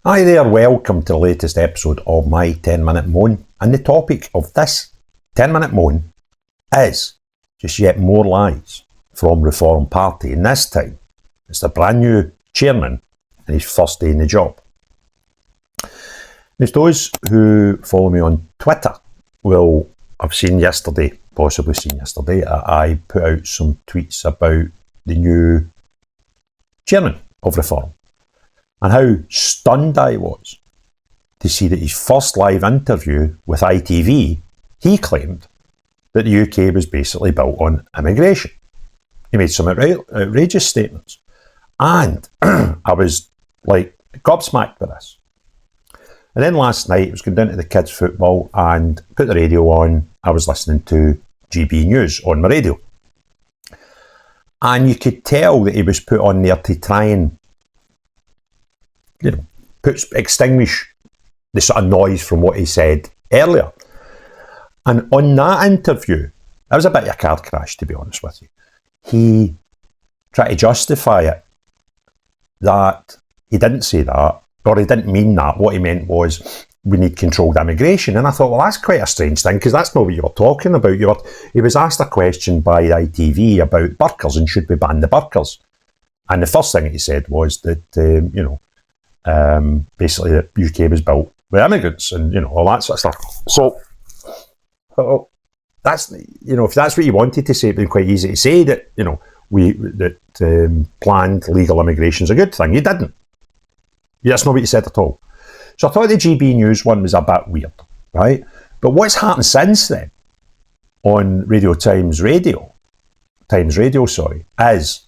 Hi there, welcome to the latest episode of my 10-minute moan, and the topic of this 10-minute moan is just yet more lies from Reform Party, and this time it's the brand new chairman and his first day in the job. Now, those who follow me on Twitter will have possibly seen yesterday, I put out some tweets about the new chairman of Reform. And how stunned I was to see that his first live interview with ITV, he claimed that the UK was basically built on immigration. He made some outrageous statements. And I was like gobsmacked with this. And then last night, I was going down to the kids' football and put the radio on. I was listening to GB News on my radio. And you could tell that he was put on there to try and extinguish the sort of noise from what he said earlier. And on that interview, it was a bit of a car crash, to be honest with you. He tried to justify it, that he didn't say that, or he didn't mean that. What he meant was, we need controlled immigration. And I thought, well, that's quite a strange thing, because that's not what you were talking about. He was asked a question by ITV about burqas and should we ban the burqas. And the first thing he said was that, basically the UK was built with immigrants and all that sort of stuff. So that's if that's what you wanted to say, it'd been quite easy to say that planned legal immigration is a good thing. You didn't. That's not what you said at all. So I thought the GB News one was a bit weird, right? But what's happened since then on Times Radio, is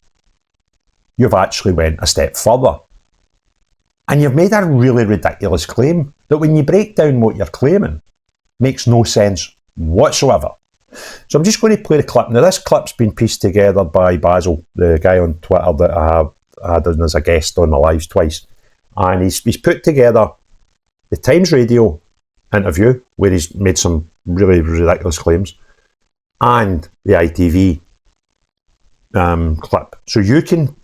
you've actually went a step further. And you've made a really ridiculous claim that when you break down what you're claiming, makes no sense whatsoever. So I'm just going to play the clip. Now, this clip's been pieced together by Basil, the guy on Twitter that I have had as a guest on the lives twice. And he's put together the Times Radio interview, where he's made some really ridiculous claims, and the ITV clip. So you can,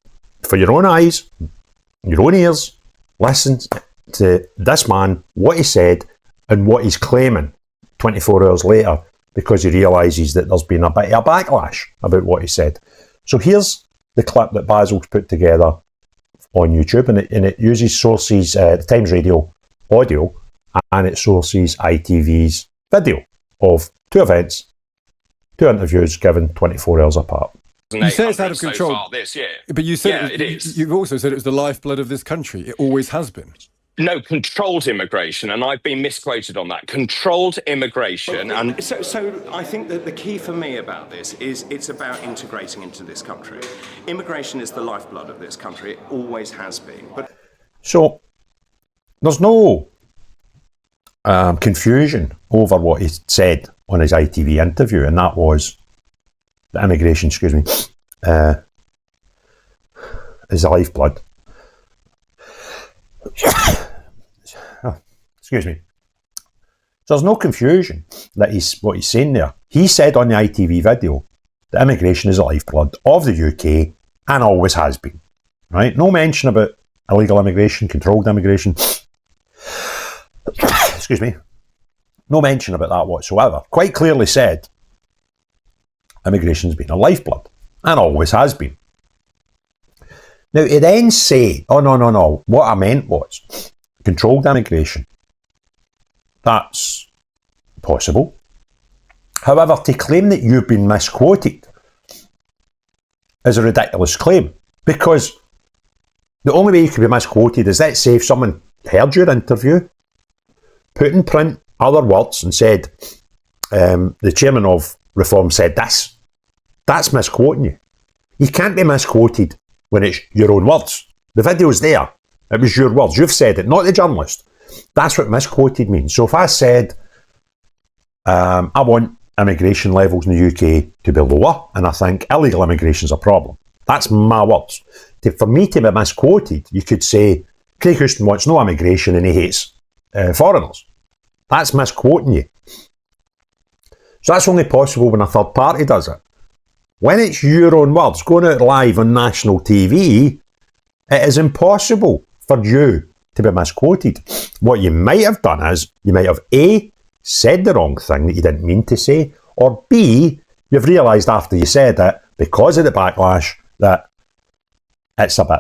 for your own eyes, your own ears, listen to this man, what he said, and what he's claiming 24 hours later, because he realises that there's been a bit of a backlash about what he said. So here's the clip that Basil's put together on YouTube, and it uses sources, the Times Radio audio, and it sources ITV's video of two events, two interviews given 24 hours apart. You say it's out of control, so far this year. But you said it is. You've also said it was the lifeblood of this country. It always has been. No, controlled immigration, and I've been misquoted on that. Controlled immigration, and so I think that the key for me about this is it's about integrating into this country. Immigration is the lifeblood of this country. It always has been. But so there's no confusion over what he said on his ITV interview, and that was the immigration, is the lifeblood. Excuse me. So there's no confusion that what he's saying there. He said on the ITV video that immigration is the lifeblood of the UK and always has been. Right? No mention about illegal immigration, controlled immigration. Excuse me. No mention about that whatsoever. Quite clearly said, immigration's been a lifeblood and always has been. Now, to then say, oh, no, what I meant was controlled immigration. That's possible. However, to claim that you've been misquoted is a ridiculous claim, because the only way you can be misquoted is, let's say, if someone heard your interview, put in print other words and said, the chairman of Reform said this. That's misquoting you. You can't be misquoted when it's your own words. The video's there. It was your words. You've said it, not the journalist. That's what misquoted means. So if I said, I want immigration levels in the UK to be lower, and I think illegal immigration is a problem, that's my words. For me to be misquoted, you could say, Craig Houston wants no immigration and he hates foreigners. That's misquoting you. So that's only possible when a third party does it. When it's your own words going out live on national TV, it is impossible for you to be misquoted. What you might have done is, you might have A, said the wrong thing that you didn't mean to say, or B, you've realised after you said it, because of the backlash, that it's a bit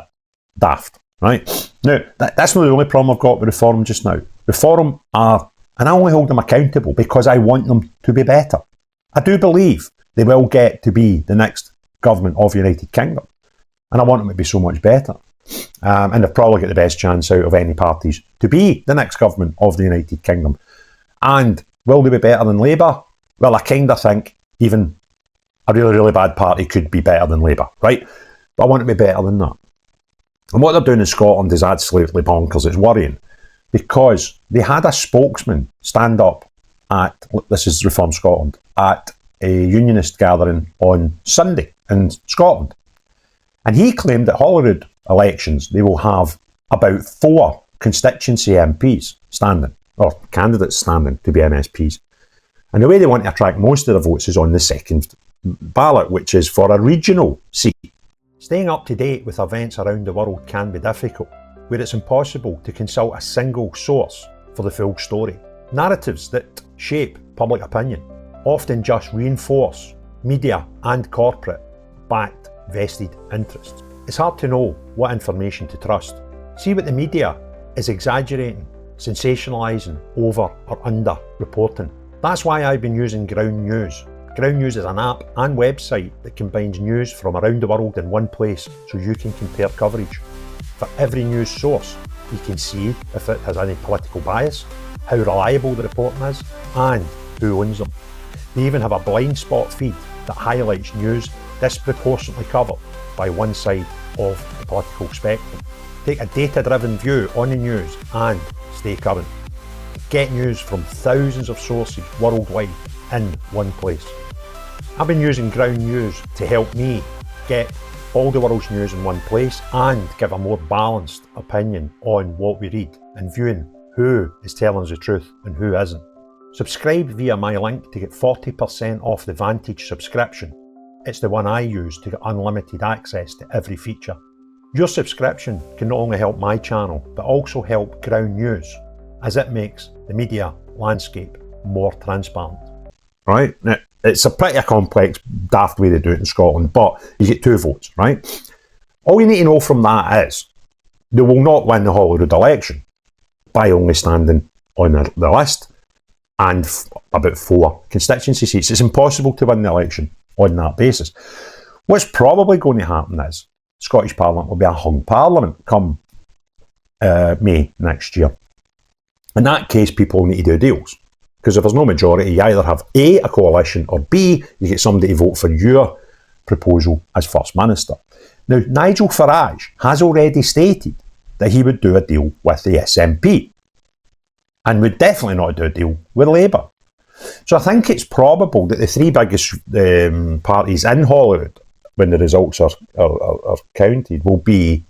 daft, right? Now, that's not the only problem I've got with Reform just now. Reform are, and I only hold them accountable because I want them to be better. I do believe they will get to be the next government of the United Kingdom, and I want them to be so much better. And they've probably got the best chance out of any parties to be the next government of the United Kingdom. And will they be better than Labour? Well, I kind of think even a really, really bad party could be better than Labour, right? But I want to be better than that. And what they're doing in Scotland is absolutely bonkers. It's worrying because they had a spokesman stand up at, this is Reform Scotland, at a unionist gathering on Sunday in Scotland. And he claimed that Holyrood elections, they will have about 4 constituency MPs standing, or candidates standing to be MSPs. And the way they want to attract most of the votes is on the second ballot, which is for a regional seat. Staying up to date with events around the world can be difficult, where it's impossible to consult a single source for the full story. Narratives that shape public opinion often just reinforce media and corporate-backed vested interests. It's hard to know what information to trust. See what the media is exaggerating, sensationalising, over or under reporting. That's why I've been using Ground News. Ground News is an app and website that combines news from around the world in one place so you can compare coverage. For every news source, you can see if it has any political bias, how reliable the reporting is, and who owns them. They even have a blind spot feed that highlights news disproportionately covered by one side of the political spectrum. Take a data-driven view on the news and stay current. Get news from thousands of sources worldwide in one place. I've been using Ground News to help me get all the world's news in one place and give a more balanced opinion on what we read and viewing who is telling us the truth and who isn't. Subscribe via my link to get 40% off the Vantage subscription. It's the one I use to get unlimited access to every feature. Your subscription can not only help my channel, but also help Ground News, as it makes the media landscape more transparent. Right? Now, it's a pretty complex, daft way to do it in Scotland, but you get 2 votes, right? All you need to know from that is they will not win the Holyrood election by only standing on the list and about 4 constituency seats. It's impossible to win the election on that basis. What's probably going to happen is Scottish Parliament will be a hung Parliament come May next year. In that case, people need to do deals. Because if there's no majority, you either have A, a coalition, or B, you get somebody to vote for your proposal as First Minister. Now, Nigel Farage has already stated that he would do a deal with the SNP and would definitely not do a deal with Labour. So I think it's probable that the 3 biggest parties in Holyrood, when the results are counted, will be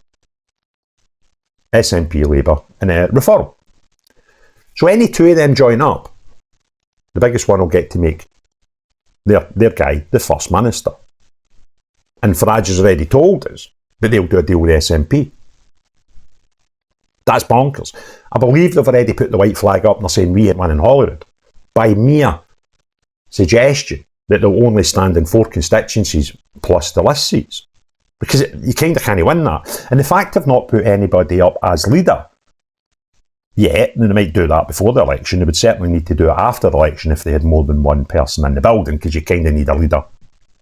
SNP, Labour and Reform. So any 2 of them join up, the biggest one will get to make their guy the First Minister. And Farage has already told us that they'll do a deal with the SNP. That's bonkers. I believe they've already put the white flag up and they're saying we ain't winning Holyrood by mere suggestion that they'll only stand in 4 constituencies plus the list seats. Because you kind of can't win that. And the fact they've not put anybody up as leader yet, and they might do that before the election, they would certainly need to do it after the election if they had more than one person in the building, because you kind of need a leader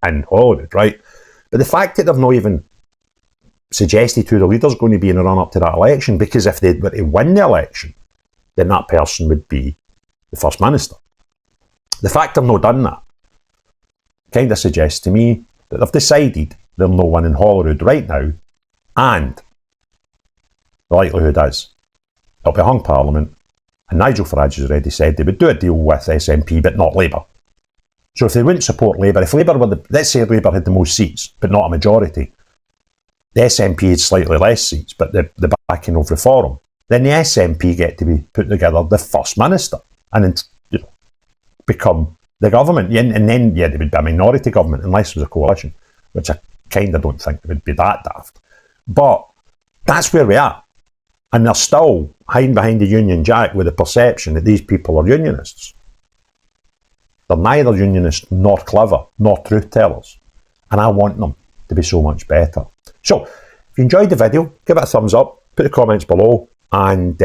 in Holyrood, right? But the fact that they've not even suggested who the leader's going to be in the run-up to that election, because if they were to win the election, then that person would be the First Minister. The fact they've not done that kind of suggests to me that they've decided they're no winning Holyrood right now, and the likelihood is it'll be a hung Parliament, and Nigel Farage has already said they would do a deal with SNP but not Labour. So if they wouldn't support Labour, if Labour were let's say Labour had the most seats but not a majority, the SNP had slightly less seats but the backing of Reform, then the SNP get to be put together the First Minister and become the government. And then, they would be a minority government unless it was a coalition, which I kind of don't think it would be that daft. But that's where we are. And they're still hiding behind the Union Jack with the perception that these people are unionists. They're neither unionists nor clever nor truth tellers. And I want them to be so much better. So, if you enjoyed the video, give it a thumbs up, put the comments below, and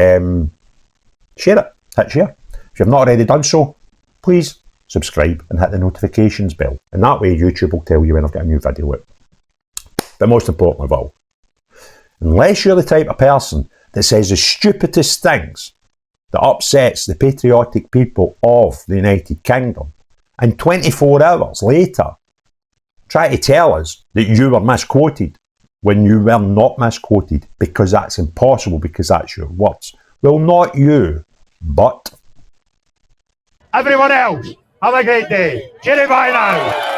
share it. Hit share. If you've not already done so, please subscribe and hit the notifications bell. And that way YouTube will tell you when I've got a new video out. But most importantly of all, unless you're the type of person that says the stupidest things that upsets the patriotic people of the United Kingdom, and 24 hours later try to tell us that you were misquoted when you were not misquoted, because that's impossible, because that's your words. Well, not you, but everyone else. Have a great day. Cheerio, bye now.